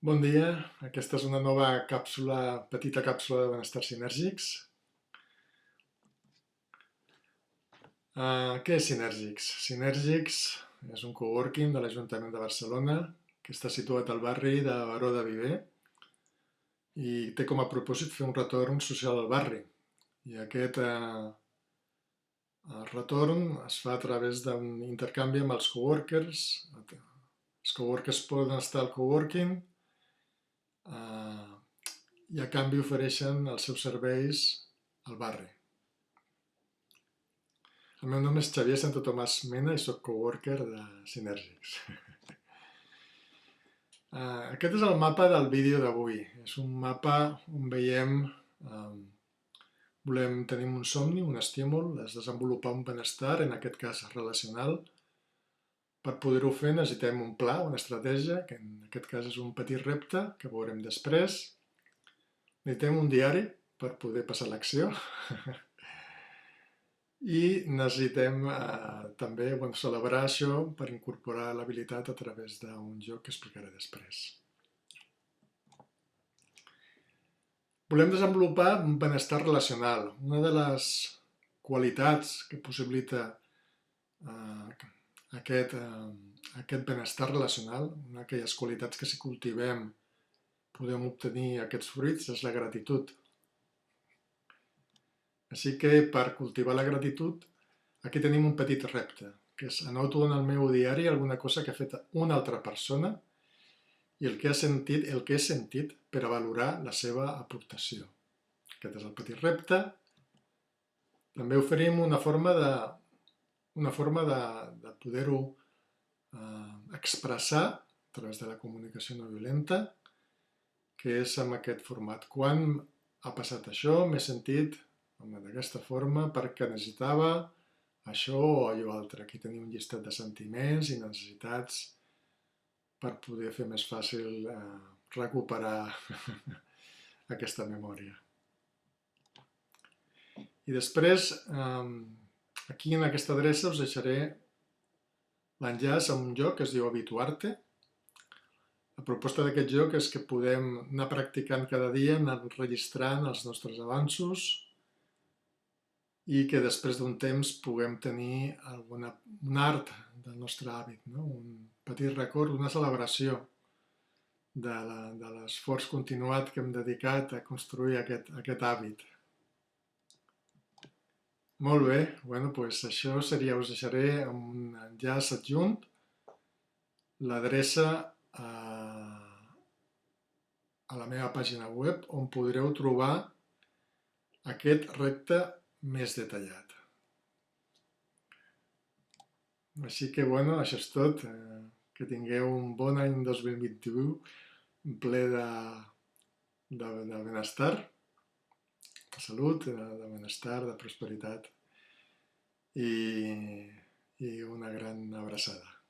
Bon dia, aquesta és una nova càpsula, petita càpsula de benestar sinèrgics. Què és Sinèrgics? Sinèrgics és un coworking de l'Ajuntament de Barcelona que està situat al barri de Baró de Viver i té com a propòsit fer un retorn social al barri. I aquest retorn es fa a través d'un intercanvi amb els coworkers. Els coworkers poden estar al coworking i a canvi ofereixen els seus serveis al barri. El meu nom és Xavier Santo Tomàs Mena i soc coworker de Sinèrgics. Aquest és el mapa del vídeo d'avui. És un mapa on veiem, tenim un somni, un estímul, és desenvolupar un benestar, en aquest cas relacional. Per poder-ho fer necessitem un pla, una estratègia, que en aquest cas és un petit repte, que veurem després. Necessitem un diari per poder passar a l'acció. I necessitem també celebrar això per incorporar l'habilitat a través d'un joc que explicaré després. Volem desenvolupar un benestar relacional. Una de les qualitats que possibilita aquest benestar relacional, una d'aquelles qualitats que si cultivem podem obtenir aquests fruits, és la gratitud. Així que per cultivar la gratitud, aquí tenim un petit repte, que és anoto en el meu diari alguna cosa que ha fet una altra persona i el que he sentit per a valorar la seva aportació. Aquest és el petit repte. També oferim una forma de poder-ho expressar a través de la comunicació no violenta, que és amb aquest format. Quan ha passat això, m'he sentit d'aquesta forma perquè necessitava això o allò altre. Aquí tenim un llistat de sentiments i necessitats per poder fer més fàcil recuperar aquesta memòria. I després, aquí en aquesta adreça us deixaré l'enllaç a un joc que es diu Habituarte. La proposta d'aquest joc és que podem anar practicant cada dia, anar registrant els nostres avanços i que després d'un temps puguem tenir un art del nostre hàbit, un petit record, una celebració de l'esforç continuat que hem dedicat a construir aquest hàbit. Molt bé, doncs això seria, us deixaré amb un enllaç adjunt l'adreça a la meva pàgina web on podreu trobar aquest repte més detallat. Així que, això és tot. Que tingueu un bon any 2021 ple de benestar, de salut, de benestar, de prosperitat i una gran abraçada.